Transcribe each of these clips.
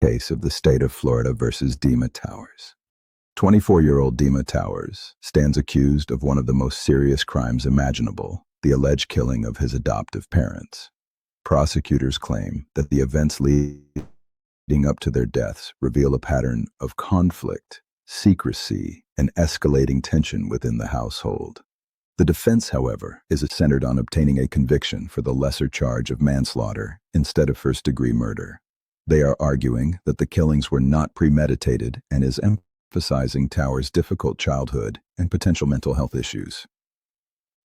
case of the state of Florida versus Dima Towers. 24-year-old Dima Towers stands accused of one of the most serious crimes imaginable, the alleged killing of his adoptive parents. Prosecutors claim that the events leading up to their deaths reveal a pattern of conflict, secrecy, and escalating tension within the household. The defense, however, is centered on obtaining a conviction for the lesser charge of manslaughter instead of first-degree murder. They are arguing that the killings were not premeditated and is emphasizing Towers' difficult childhood and potential mental health issues.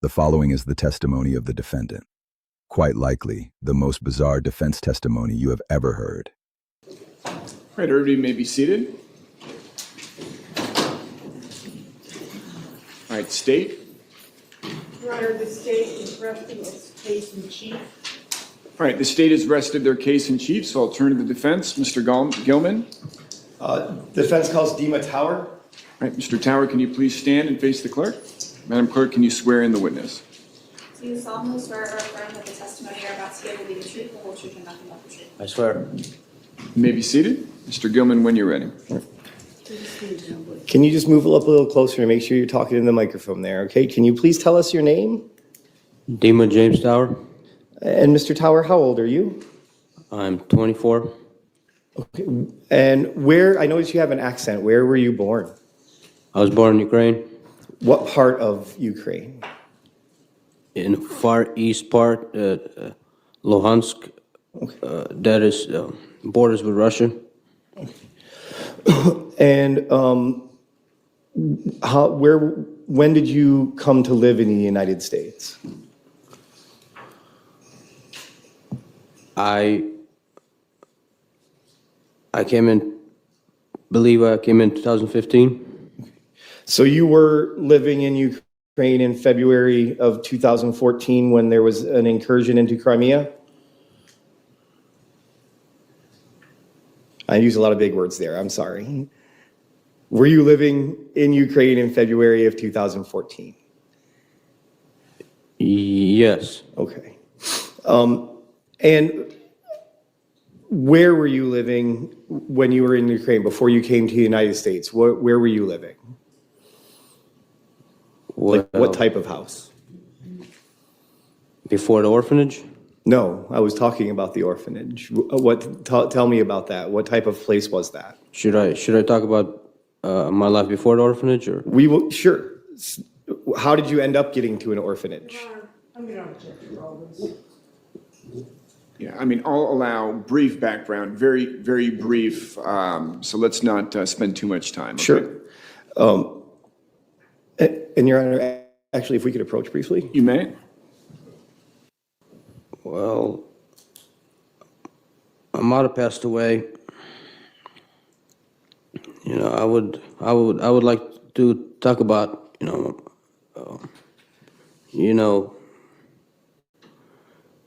The following is the testimony of the defendant. Quite likely, the most bizarre defense testimony you have ever heard. All right, everybody may be seated. All right, state. Your Honor, the state is resting its case in chief. All right, the state has rested their case in chief, so I'll turn to the defense. Mr. Gilman. Defense calls Dima Tower. All right, Mr. Tower, can you please stand and face the clerk? Madam Clerk, can you swear in the witness? Do you solemnly swear or affirm that the testimony you're about to give will be the truth, the whole truth, and nothing but the truth? I swear. You may be seated. Mr. Gilman, when you're ready. Can you just move up a little closer and make sure you're talking in the microphone there, okay? Can you please tell us your name? Dima James Tower. And Mr. Tower, how old are you? I'm 24. Okay. And where, I noticed you have an accent. Where were you born? I was born in Ukraine, What part of Ukraine? in far east part, Luhansk. That is borders with Russia. And when did you come to live in the United States? I came in, believe I came in 2015. So you were living in Ukraine in February of 2014 when there was an incursion into Crimea? I use a lot of big words there, I'm sorry. Were you living in Ukraine in February of 2014? Yes. Okay. And where were you living when you were in Ukraine, before you came to the United States? Where were you living? Like what type of house? Before the orphanage? No, I was talking about the orphanage. Tell me about that. What type of place was that? Should I talk about my life before the orphanage, or? We will, sure. How did you end up getting to an orphanage? Your Honor, I'm going to object to all this. Yeah, I mean, I'll allow brief background, very, very brief, so let's not spend too much time. Okay? Sure. And Your Honor, actually, if we could approach briefly. You may. Well, my mother passed away. You know, I would like to talk about,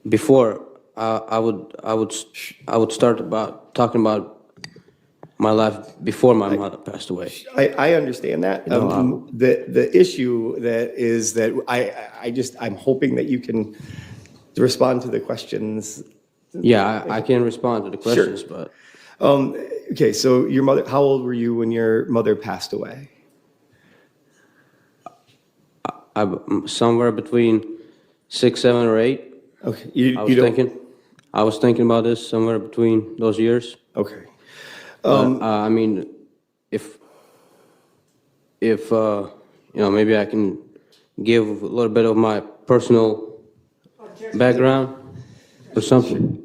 before I would start about talking about my life before my mother passed away. I understand that. The issue that is that I'm hoping that you can respond to the questions. Yeah, I can respond to the questions, Sure. but Okay, so your mother, how old were you when your mother passed away? I'm somewhere between 6, 7, or 8. Okay, I was thinking about this somewhere between those years. Okay. I mean, if maybe I can give a little bit of my personal background or something.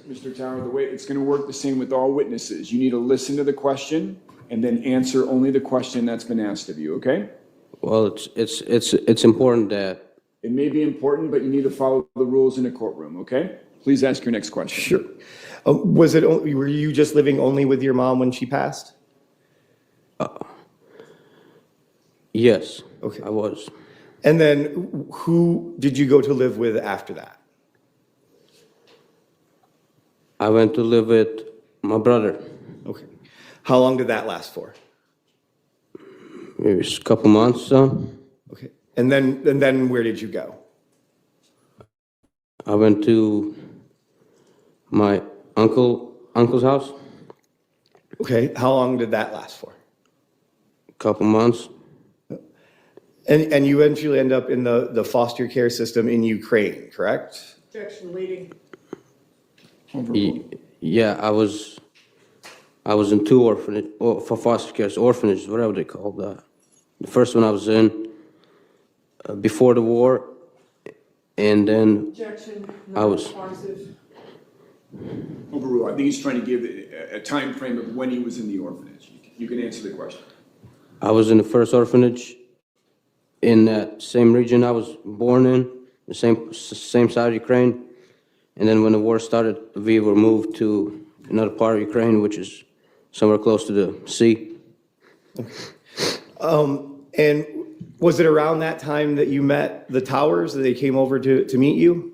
Mr. Tower, the way it's going to work the same with all witnesses. You need to listen to the question and then answer only the question that's been asked of you, okay? Well, it's important that. It may be important, but you need to follow the rules in a courtroom, okay? Please ask your next question. Sure. Were you just living only with your mom when she passed? Yes. Okay. I was. And then who did you go to live with after that? I went to live with my brother. Okay. How long did that last for? Maybe a couple months. Okay. And then where did you go? I went to my uncle's house. Okay, how long did that last for? Couple months. And you eventually end up in the foster care system in Ukraine, correct? Objection leading. Yeah, I was in two orphanage, or for foster care, orphanages, whatever they call that. The first one I was in before the war, and then Objection, I was- non-responsive. Overruled. I think he's trying to give a time frame of when he was in the orphanage. You can answer the question. I was in the first orphanage in that same region I was born in, the same side of Ukraine. And then when the war started, we were moved to another part of Ukraine, which is somewhere close to the sea. And was it around that time that you met the Towers, that they came over to meet you?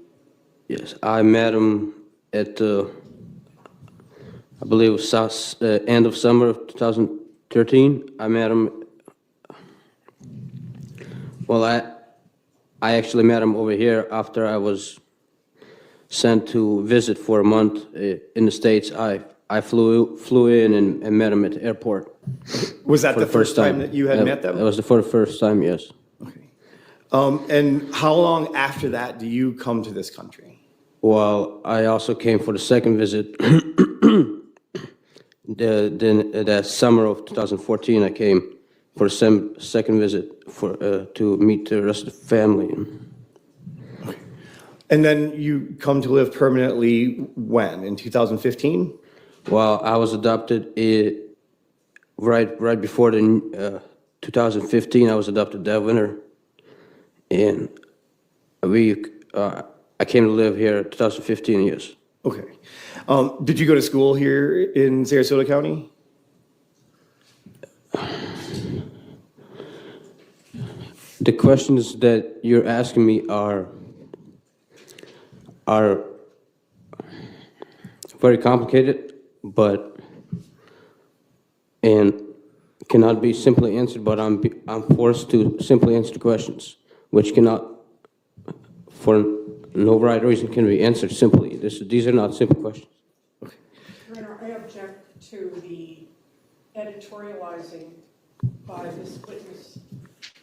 Yes, I met him at I believe it was end of summer of 2013. I met him. Well, I actually met him over here after I was sent to visit for a month in the States. I flew in and met him at the airport. Was that for the first time that you had met them? That was for the first time, yes. Okay. And how long after that do you come to this country? Well, I also came for the second visit. That summer of 2014, I came for the second visit to meet the rest of the family. And then you come to live permanently when? In 2015? Well, I was adopted right before the 2015. I was adopted that winter, and I came to live here in 2015. Yes. Okay. Did you go to school here in Sarasota County? The questions that you're asking me are very complicated, and cannot be simply answered. But I'm forced to simply answer the questions, which cannot, for no right reason, can be answered simply. These are not simple questions. Your Honor, I object to the editorializing by this witness.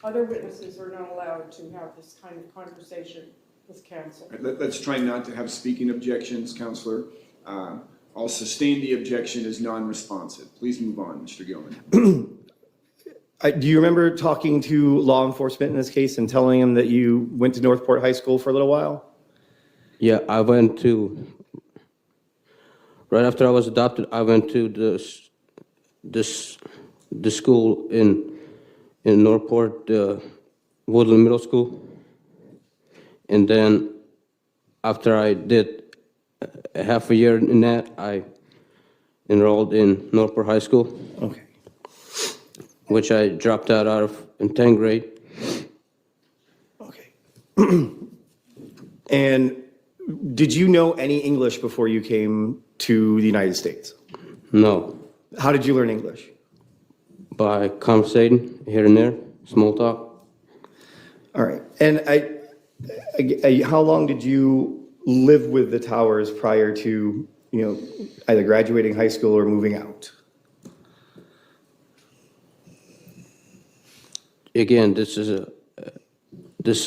Other witnesses are not allowed to have this kind of conversation with counsel. All right, let's try not to have speaking objections, Counselor. I'll sustain the objection as non-responsive. Please move on, Mr. Gilman. Do you remember talking to law enforcement in this case and telling them that you went to Northport High School for a little while? Yeah, I went to, right after I was adopted, I went to the school in Northport, Woodland Middle School. And then after I did a half a year in that, I enrolled in Northport High School, Okay. which I dropped out of in 10th grade. Okay. And did you know any English before you came to the United States? No, How did you learn English? by conversating here and there, small talk. All right. And how long did you live with the Towers prior to, either graduating high school or moving out? Again, this is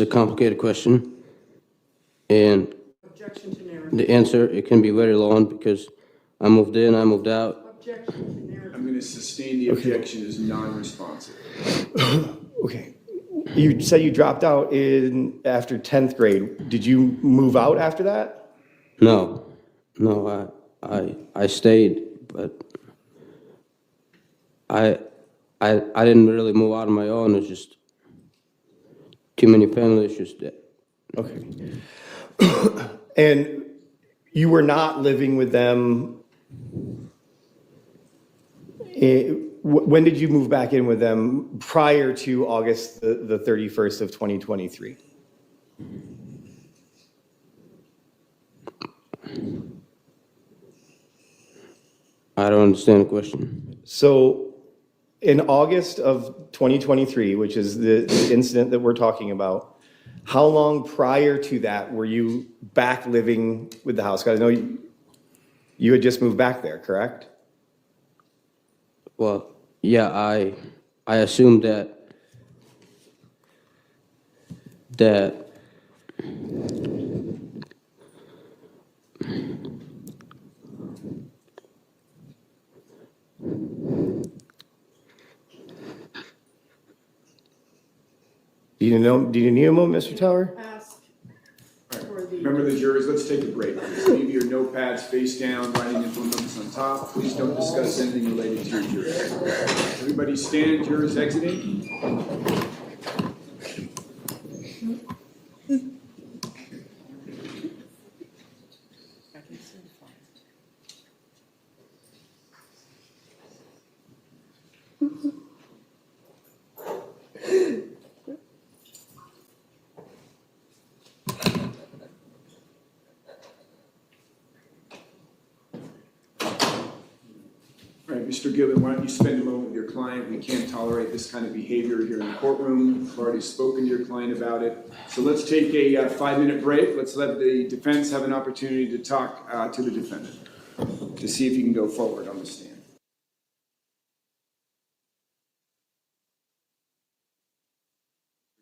a complicated question, and Objection to narrative. the answer, it can be very long because I moved in, I moved out. Objection to narrative. I'm going to sustain the objection as non-responsive. Okay. You said you dropped out after 10th grade. Did you move out after that? No, I stayed, but I didn't really move out on my own. It's just too many family issues. Okay. And you were not living with them. When did you move back in with them prior to August the 31st of 2023? I don't understand the question. So in August of 2023, which is the incident that we're talking about, how long prior to that were you back living with the house? Because I know you had just moved back there, correct? Well, yeah, I assume that Do you need a moment, Mr. Tower? Ask All right. for the. Remember the jurors, let's take a break. Please leave your notepads face down, writing implements on top. Please don't discuss anything related to your jury. Everybody stand, jurors exiting. All right, Mr. Gillen, why don't you spend a moment with your client? We can't tolerate this kind of behavior here in the courtroom. I've already spoken to your client about it. So let's take a 5-minute break. Let's let the defense have an opportunity to talk to the defendant to see if you can go forward on the stand.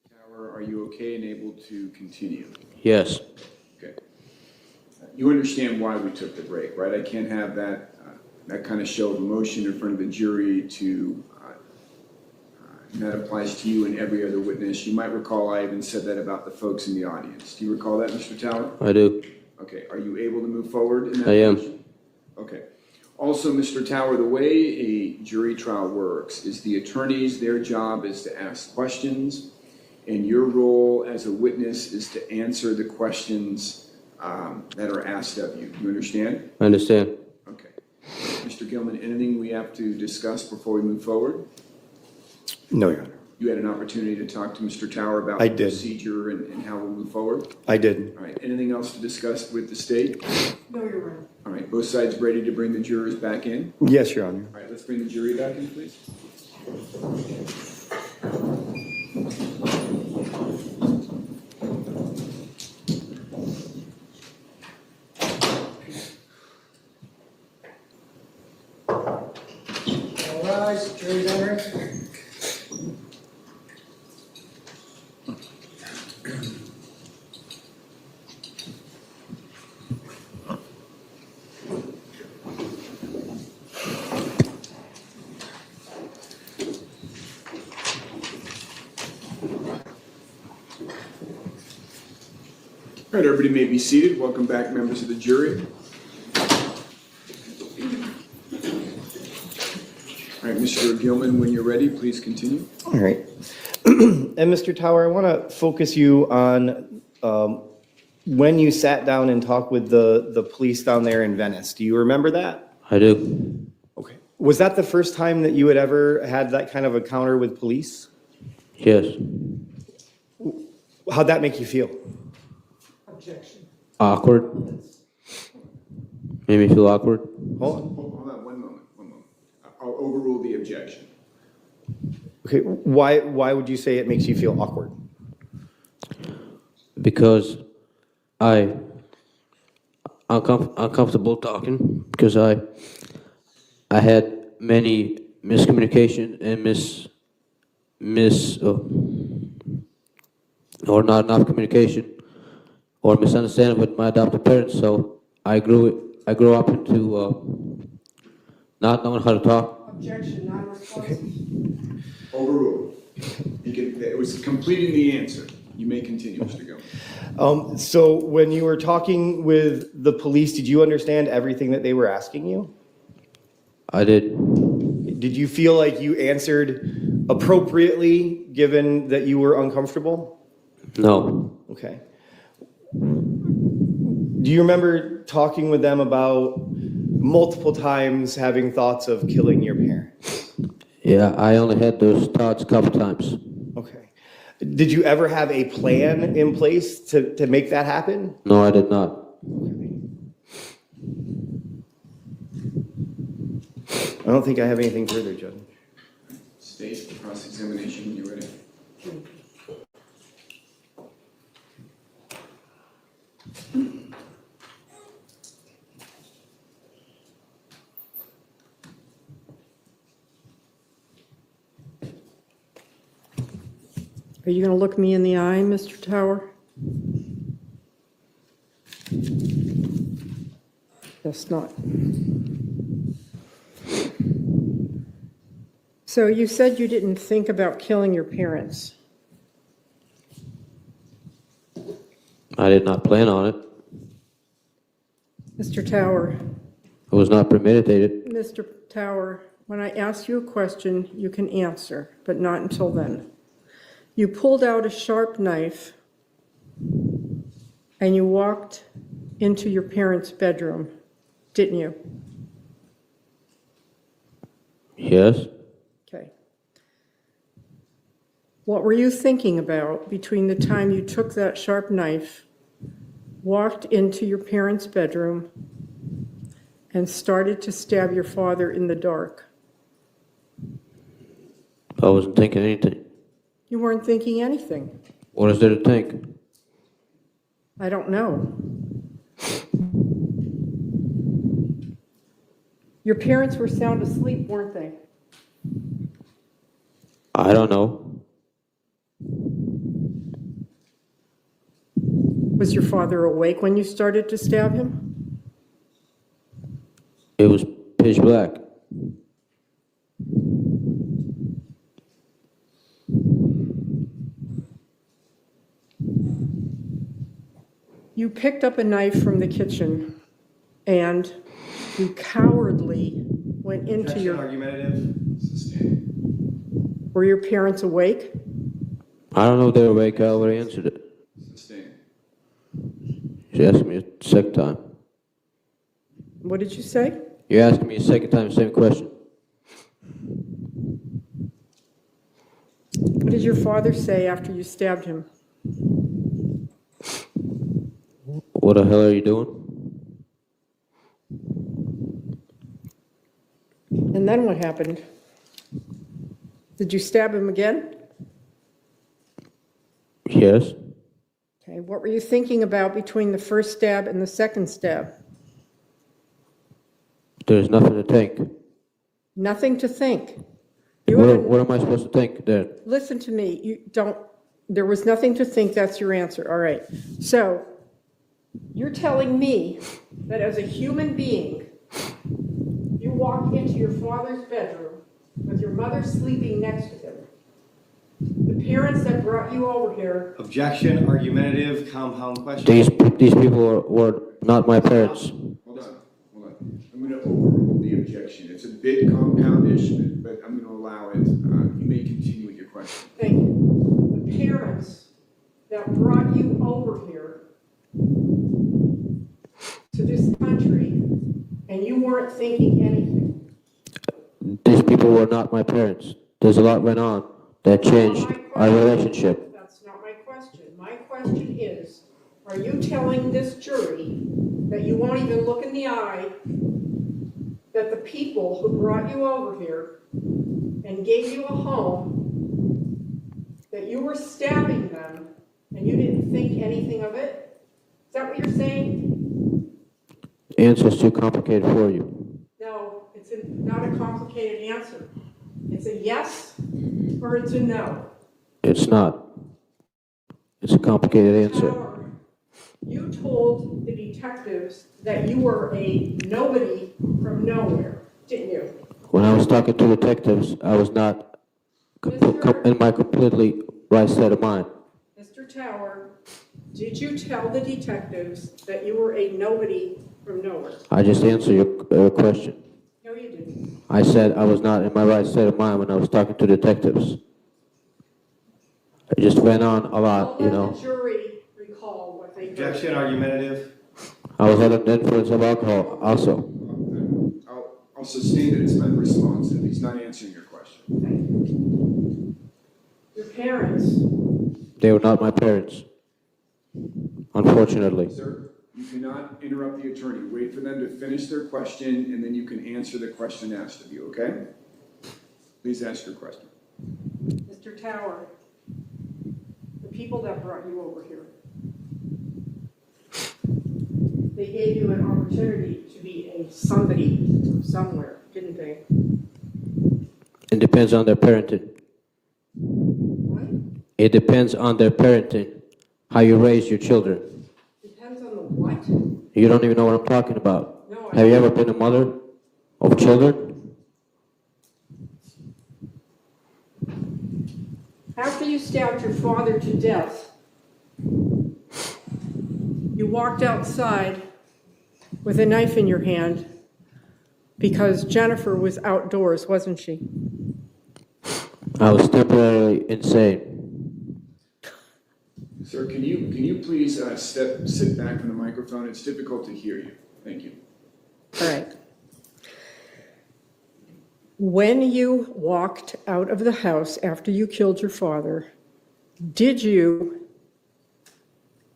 Tower, are you okay and able to continue? yes, Okay. You understand why we took the break, right? I can't have that kind of show of emotion in front of the jury and that applies to you and every other witness. You might recall I even said that about the folks in the audience. Do you recall that, Mr. Tower? I do. Okay, are you able to move forward in that? I am. fashion? Okay. Also, Mr. Tower, the way a jury trial works is the attorneys, their job is to ask questions, and your role as a witness is to answer the questions that are asked of you. You understand? I understand. Okay. Mr. Gilman, anything we have to discuss before we move forward? No, Your Honor. You had an opportunity to talk to Mr. Tower about I the did. procedure and how we'll move forward? I did. All right, anything else to discuss with the state? No, Your Honor. All right, both sides ready to bring the jurors back in? Yes, Your Honor. All right, let's bring the jury back in, please. All rise, jury's under. All right, everybody may be seated. Welcome back, members of the jury. All right, Mr. Gilman, when you're ready, please continue. All right. And Mr. Tower, I want to focus you on when you sat down and talked with the police down there in Venice. Do you remember that? I do. Okay. Was that the first time that you had ever had that kind of encounter with police? Yes. How'd that make you feel? Objection. Awkward. Made me feel awkward. Hold on. Hold on, one moment. I'll overrule the objection. Okay. Why would you say it makes you feel awkward? Because I'm uncomfortable talking because I had many miscommunication and or not enough communication or misunderstanding with my adopted parents. So I grew up into not knowing how to talk. Objection, non-responsive. Overruled. It was completing the answer. You may continue, Mr. Gilman. So when you were talking with the police, did you understand everything that they were asking you? I did. Did you feel like you answered appropriately given that you were uncomfortable? No. Okay. Do you remember talking with them about multiple times having thoughts of killing your parents? Yeah, I only had those thoughts a couple times. Okay. Did you ever have a plan in place to make that happen? No, I did not. I don't think I have anything further, Judge. State the cross-examination when you're ready. Are you going to look me in the eye, Mr. Tower? Guess not. So you said you didn't think about killing your parents. I did not plan on it. Mr. Tower, It was not premeditated. Mr. Tower, when I ask you a question, you can answer, but not until then. You pulled out a sharp knife and you walked into your parents' bedroom, didn't you? Yes. Okay. What were you thinking about between the time you took that sharp knife, walked into your parents' bedroom, and started to stab your father in the dark? I wasn't thinking anything. You weren't thinking anything. What is there to think? I don't know. Your parents were sound asleep, weren't they? I don't know. Was your father awake when you started to stab him? It was pitch black. You picked up a knife from the kitchen and you cowardly went into Objection, your... argumentative. Were your parents awake? I don't know if they were awake. I already answered it. Sustain. You asked me a second time. What did you say? You're asking me a second time the same question. What did your father say after you stabbed him? What the hell are you doing? And then what happened? Did you stab him again? Yes. Okay, what were you thinking about between the first stab and the second stab? There's nothing to think. Nothing to think. You haven't- What am I supposed to think then? Listen to me, there was nothing to think, that's your answer, all right. So, you're telling me that as a human being, you walked into your father's bedroom with your mother sleeping next to him. The parents that brought you over here, Objection, argumentative, compound question. These people were not my parents. Hold on. I'm going to overrule the objection. It's a bit compoundish, but I'm going to allow it. You may continue with your question. thank you, the parents that brought you over here to this country, and you weren't thinking anything. These people were not my parents. There's a lot went on that changed our relationship. That's not my question. My question is, are you telling this jury that you won't even look in the eye that the people who brought you over here and gave you a home, that you were stabbing them and you didn't think anything of it? Is that what you're saying? The answer's too complicated for you. No, it's not a complicated answer. It's a yes or it's a no. It's not. It's a complicated answer. Howard, you told the detectives that you were a nobody from nowhere, didn't you? When I was talking to detectives, I was not in my completely right state of mind. Mr. Tower, did you tell the detectives that you were a nobody from nowhere? I just answered your question. No, you didn't. I said I was not in my right state of mind when I was talking to detectives. It just went on a lot, you Let know. the jury recall what they heard. Objection, argumentative. I was under the influence of alcohol also. I'll sustain that it's unresponsive. He's not answering your question. Your parents, They were not my parents, unfortunately. Sir, you cannot interrupt the attorney. Wait for them to finish their question, and then you can answer the question asked of you, okay? Please ask your question. Mr. Tower, the people that brought you over here, they gave you an opportunity to be a somebody from somewhere, didn't they? It depends on their parenting. What? It depends on their parenting, how you raise your children. Depends on the what? You don't even know what I'm talking about. No, I Have you ever been a mother of children? After you stabbed your father to death, you walked outside with a knife in your hand because Jennifer was outdoors, wasn't she? I was temporarily insane. Sir, can you please sit back from the microphone? It's difficult to hear you. Thank you. All right. When you walked out of the house after you killed your father, did you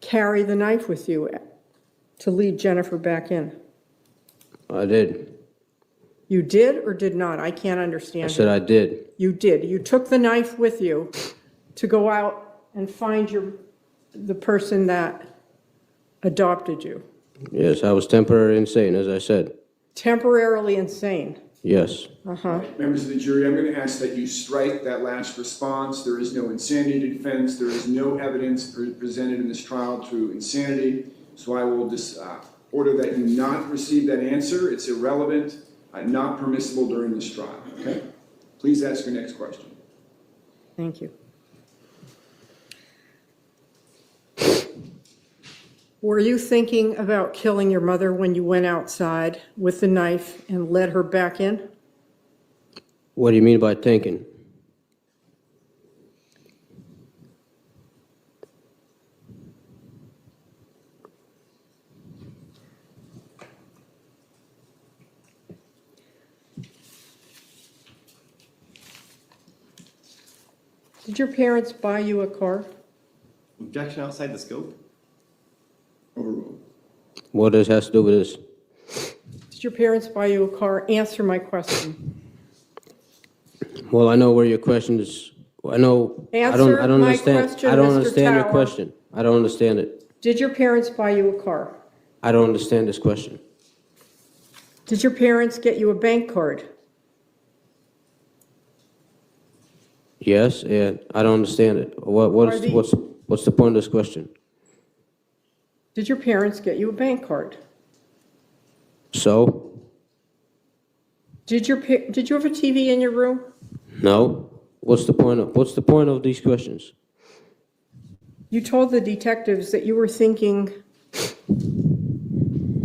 carry the knife with you to lead Jennifer back in? I did. You did or did not? I can't understand. I said I did. You did. You took the knife with you to go out and find the person that adopted you. Yes, I was temporarily insane, as I said. Temporarily insane. Yes. Uh-huh. Members of the jury, I'm going to ask that you strike that last response. There is no insanity defense. There is no evidence presented in this trial to insanity. So I will just order that you not receive that answer. It's irrelevant, not permissible during this trial. Okay? Please ask your next question. Thank you. Were you thinking about killing your mother when you went outside with the knife and led her back in? What do you mean by thinking? Did your parents buy you a car? Objection outside the scope? Overruled. What does has to do with this? Did your parents buy you a car? Answer my question. Well, I know where your question is. I know. I Answer don't my understand. question, I don't Mr. understand your Tower. question. I don't understand it. Did your parents buy you a car? I don't understand this question. Did your parents get you a bank card? Yes, and I don't understand it. Are the- What's the point of this question? Did your parents get you a bank card? So? Did you have a TV in your room? No. What's the point of these questions? You told the detectives that you were thinking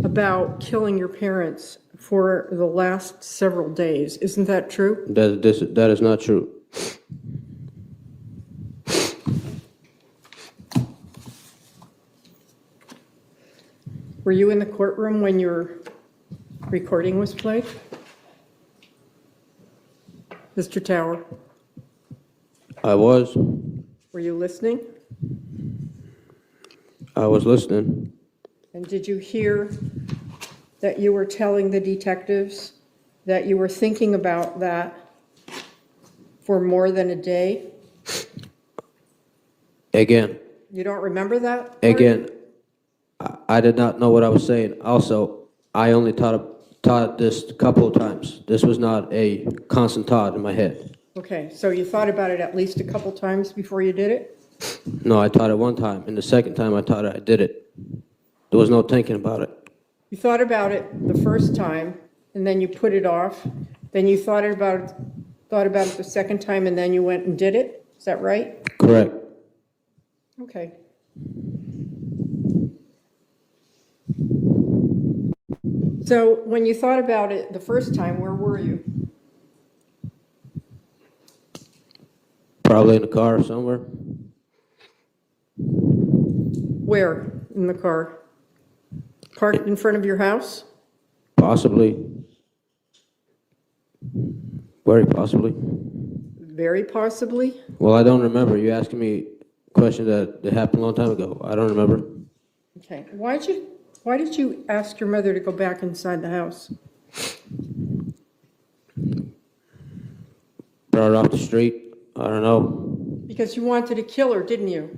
about killing your parents for the last several days. Isn't that true? That is not true. Were you in the courtroom when your recording was played? Mr. Tower, I was. were you listening? I was listening. And did you hear that you were telling the detectives that you were thinking about that for more than a day? Again. You don't remember that part? Again. I did not know what I was saying. Also, I only taught this a couple of times. This was not a constant thought in my head. Okay, so you thought about it at least a couple times before you did it? No, I taught it one time, and the second time I taught it, I did it. There was no thinking about it. You thought about it the first time, and then you put it off. Then you thought about it the second time, and then you went and did it? Is that right? Correct. Okay. So when you thought about it the first time, where were you? Probably in the car somewhere. Where in the car? Parked in front of your house? Possibly. Very possibly. Very possibly. Well, I don't remember. You asking me a question that happened a long time ago. I don't remember. Okay. Why did you ask your mother to go back inside the house? Brought her off the street. I don't know. Because you wanted to kill her, didn't you?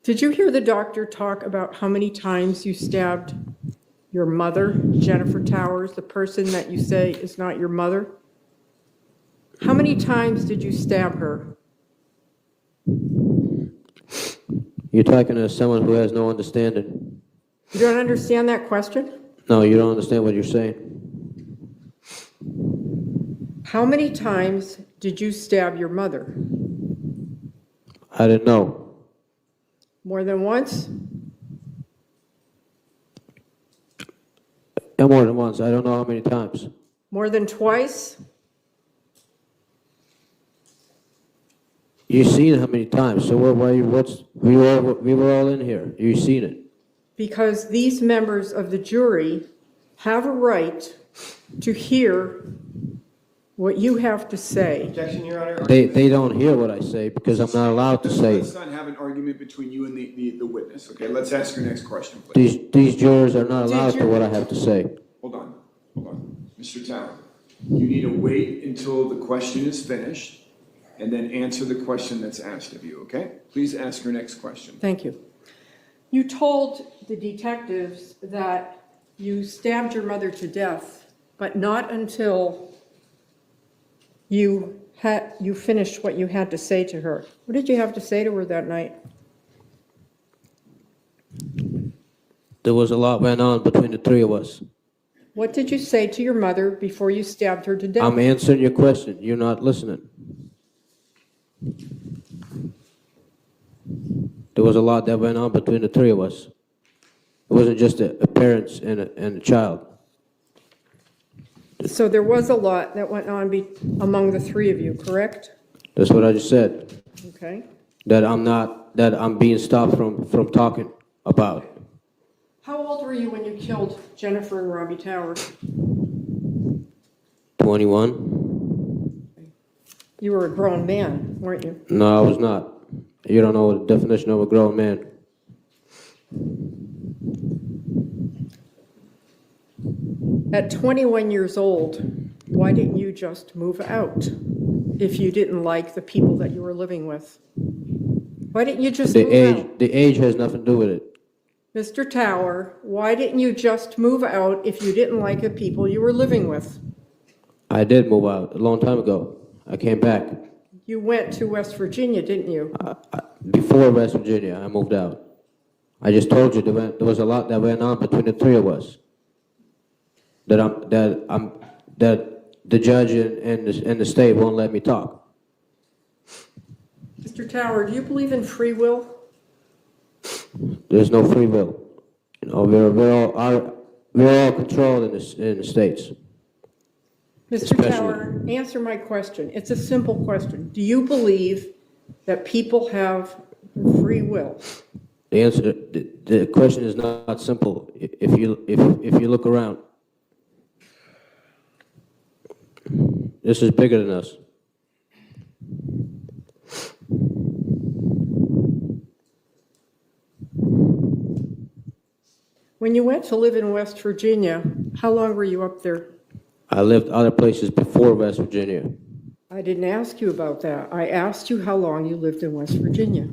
Did you hear the doctor talk about how many times you stabbed your mother, Jennifer Towers, the person that you say is not your mother? How many times did you stab her? You're talking to someone who has no understanding. You don't understand that question? No, you don't understand what you're saying. How many times did you stab your mother? I didn't know. More than once? Yeah, more than once. I don't know how many times. More than twice? You've seen it how many times? So we were all in here. You've seen it. Because these members of the jury have a right to hear what you have to say. Objection, Your Honor. They don't hear what I say because I'm not allowed to say. Let's not have an argument between you and the witness, okay? Let's ask your next question, please. These jurors are not allowed Did to you- what I have to say. Hold on. Mr. Tower, you need to wait until the question is finished and then answer the question that's asked of you, okay? Please ask your next question. Thank you. You told the detectives that you stabbed your mother to death, but not until you finished what you had to say to her. What did you have to say to her that night? There was a lot went on between the three of us. What did you say to your mother before you stabbed her to death? I'm answering your question. You're not listening. There was a lot that went on between the three of us. It wasn't just a parents and a child. So there was a lot that went on among the three of you, correct? That's what I just said. Okay. That I'm being stopped from talking about. How old were you when you killed Jennifer and Robbie Tower? 21? You were a grown man, weren't you? No, I was not. You don't know the definition of a grown man. At 21 years old, why didn't you just move out if you didn't like the people that you were living with? Why didn't you just move out? The age has nothing to do with it. Mr. Tower, why didn't you just move out if you didn't like the people you were living with? I did move out a long time ago. I came back. You went to West Virginia, didn't you? Before West Virginia, I moved out. I just told you there was a lot that went on between the three of us. That the judge and the state won't let me talk. Mr. Tower, do you believe in free will? There's no free will. You know, we're all controlled in the states. Mr. Especially- Tower, answer my question. It's a simple question. Do you believe that people have free will? The answer, the question is not simple. If you look around, this is bigger than us. When you went to live in West Virginia, how long were you up there? I lived other places before West Virginia. I didn't ask you about that. I asked you how long you lived in West Virginia.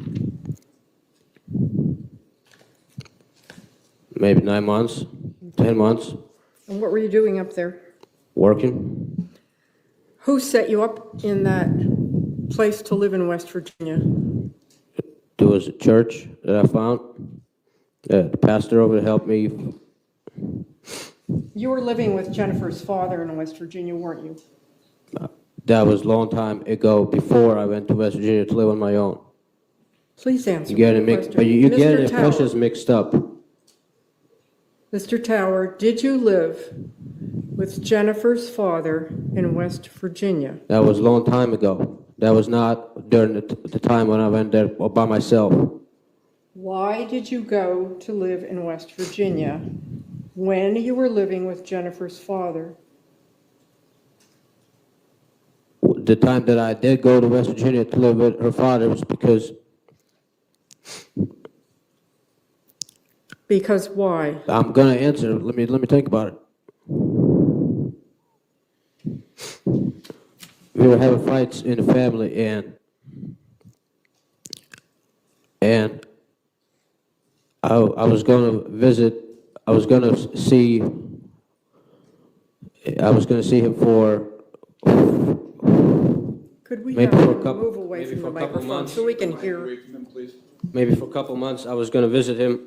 Maybe 9 months, 10 months, And what were you doing up there? working. Who set you up in that place to live in West Virginia? There was a church that I found. The pastor over there helped me. You were living with Jennifer's father in West Virginia, weren't you? That was a long time ago before I went to West Virginia to live on my own. Please answer You get my it mixed, question. but you get Mr. the Tower, questions mixed up. Mr. Tower, did you live with Jennifer's father in West Virginia? That was a long time ago. That was not during the time when I went there by myself. Why did you go to live in West Virginia when you were living with Jennifer's father? The time that I did go to West Virginia to live with her father was because Because why? I'm gonna answer. Let me think about it. We were having fights in the family, and I was gonna visit. I was gonna see him for Could we Maybe have for a him couple- move away maybe from for the a couple microphone months. so we can Mic hear? away from them, please. Maybe for a couple months, I was going to visit him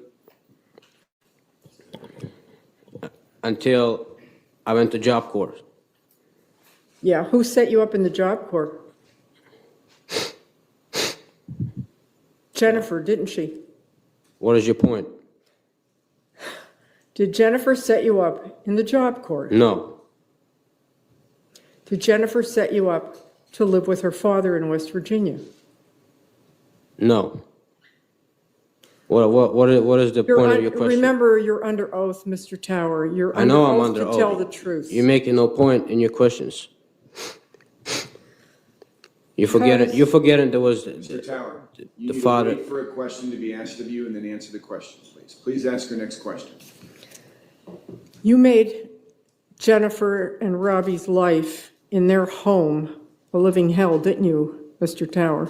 until I went to Job Corps. Yeah, who set you up in the Job Corps? Jennifer, didn't she? What is your point? Did Jennifer set you up in the Job Corps? No. Did Jennifer set you up to live with her father in West Virginia? No. What is the point of your question? Remember, you're under oath, Mr. Tower. You're I under know I'm oath under to oath. tell the truth. You're making no point in your questions. You're forgetting there was Mr. Tower, you the need to father. wait for a question to be asked of you and then answer the question, please. Please ask your next question. You made Jennifer and Robbie's life in their home a living hell, didn't you, Mr. Tower?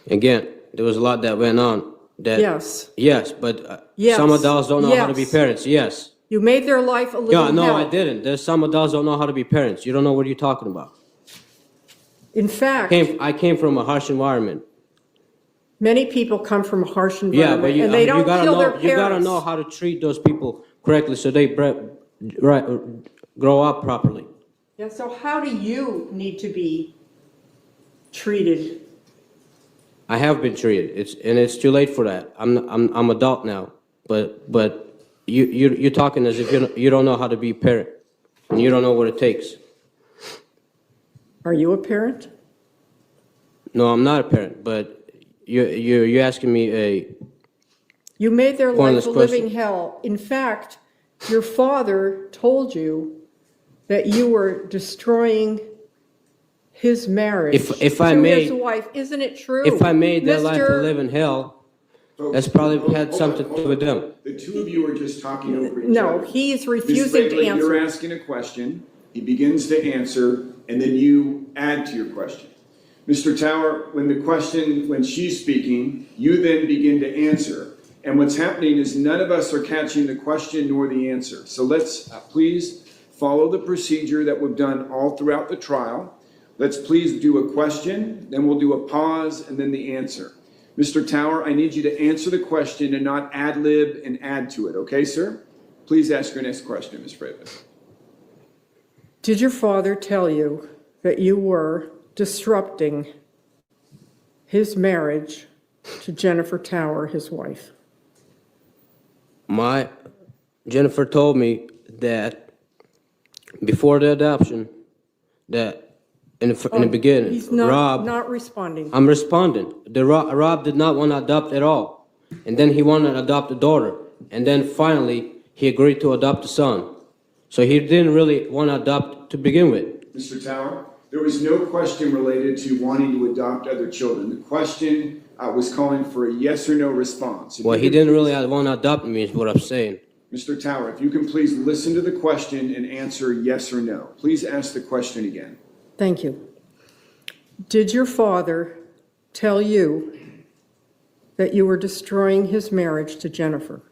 Again, there was a lot that went on. Yes. Yes, but Yes. some adults don't know how to be Yes. parents. Yes. You made their life a living Yeah, hell. no, I didn't. There's some adults don't know how to be parents. You don't know what you're talking about. In fact, I came from a harsh environment. many people come from a harsh Yeah, environment, but and they don't gotta kill know, their parents. you gotta know how to treat those people correctly so they grow up properly. Yeah, so how do you need to be treated? I have been treated. It's too late for that. I'm adult now. But you're talking as if you don't know how to be a parent and you don't know what it takes. Are you a parent? No, I'm not a parent. But you're asking me a You made their life Pointless a question. living hell. In fact, your father told you that you were destroying his marriage If I to made- his wife. Isn't it true? if I made their life a Mr. living hell, Folks, that's probably hold- had hold something on, to do hold with on. them. The two of you are just talking over each No, other. he's Ms. refusing to Blakely, you're answer. asking a question, he begins to answer, and then you add to your question. Mr. Tower, when she's speaking, you then begin to answer. And what's happening is none of us are catching the question nor the answer. So let's please follow the procedure that we've done all throughout the trial. Let's please do a question, then we'll do a pause, and then the answer. Mr. Tower, I need you to answer the question and not ad-lib and add to it, okay, sir? Please ask your next question, Ms. Freitas. Did your father tell you that you were disrupting his marriage to Jennifer Tower, his wife? Jennifer told me that before the adoption, that in the beginning, He's not Rob, responding. I'm responding. Rob did not want to adopt at all, and then he wanted to adopt a daughter, and then finally he agreed to adopt a son. So he didn't really want to adopt to begin with. Mr. Tower, there was no question related to wanting to adopt other children. The question was calling for a yes or no response. If Well, you he could didn't please- really want to adopt me, is what I'm saying. Mr. Tower, if you can please listen to the question and answer yes or no. Please ask the question again. Thank you. Did your father tell you that you were destroying his marriage to Jennifer?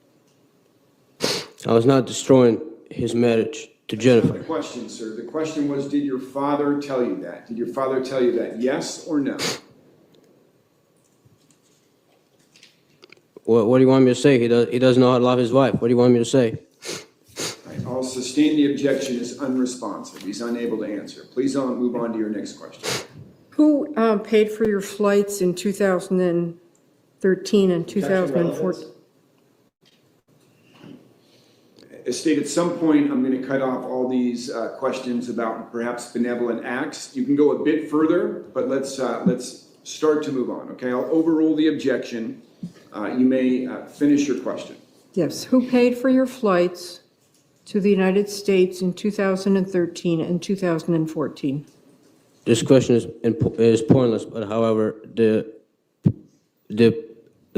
I was not destroying his marriage to The Jennifer. question, sir, the question was, did your father tell you that? Did your father tell you that, yes or no? What do you want me to say? He doesn't know how to love his wife. What do you want me to say? Right, I'll sustain the objection as unresponsive. He's unable to answer. Please move on to your next question. Who paid for your flights in 2013 and 2014? Estate, at some point, I'm going to cut off all these questions about perhaps benevolent acts. You can go a bit further, but let's start to move on, okay? I'll overrule the objection. You may finish your question. Yes. Who paid for your flights to the United States in 2013 and 2014? This question is pointless, but however, the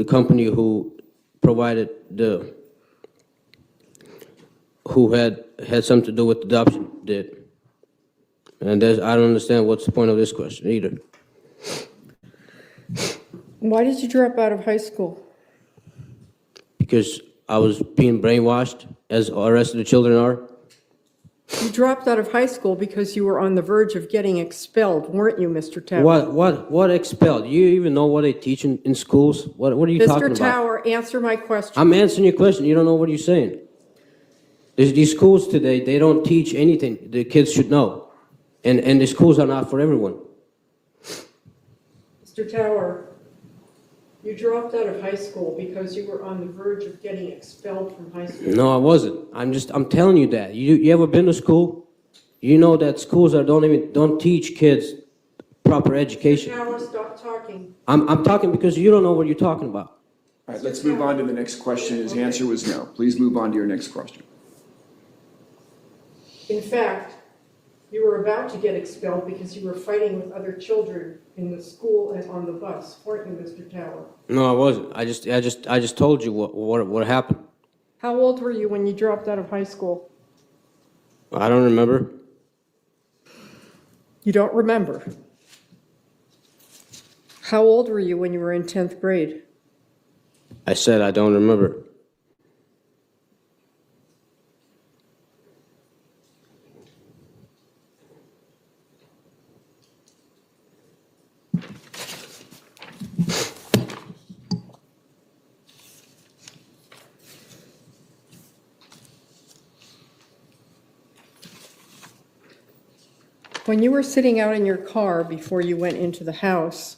company who provided who had something to do with adoption did. And I don't understand what's the point of this question either. Why did you drop out of high school? Because I was being brainwashed, as the rest of the children are. You dropped out of high school because you were on the verge of getting expelled, weren't you, Mr. Tower? What expelled? You even know what they teach in schools? What are you talking Mr. about? Tower, answer my question. I'm answering your question. You don't know what you're saying. These schools today, they don't teach anything the kids should know. And the schools are not for everyone. Mr. Tower, you dropped out of high school because you were on the verge of getting expelled from high school. No, I wasn't. I'm telling you that. You ever been to school? You know that schools don't teach kids proper Mr. education. Tower, stop talking. I'm talking because you don't know what you're talking about. All right, let's move on to the next question. His answer was no. Please move on to your next question. In fact, you were about to get expelled because you were fighting with other children in the school and on the bus, weren't you, Mr. Tower? No, I wasn't. I just told you what happened. How old were you when you dropped out of high school? I don't remember. You don't remember. How old were you when you were in 10th grade? I said I don't remember. When you were sitting out in your car before you went into the house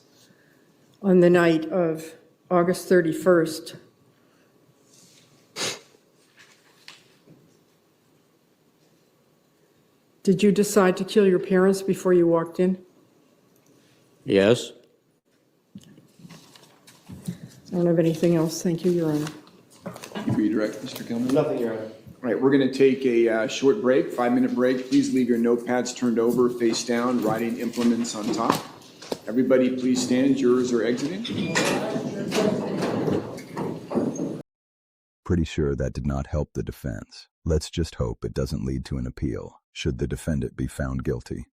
on the night of August 31st, did you decide to kill your parents before you walked in? Yes. I don't have anything else. Thank you, Your Honor. You redirect, Mr. Gilman? Nothing, Your Honor. All right, we're going to take a short break, 5-minute break. Please leave your notepads turned over, face down, writing implements on top. Everybody, please stand. Jurors are exiting. Pretty sure that did not help the defense. Let's just hope it doesn't lead to an appeal, should the defendant be found guilty.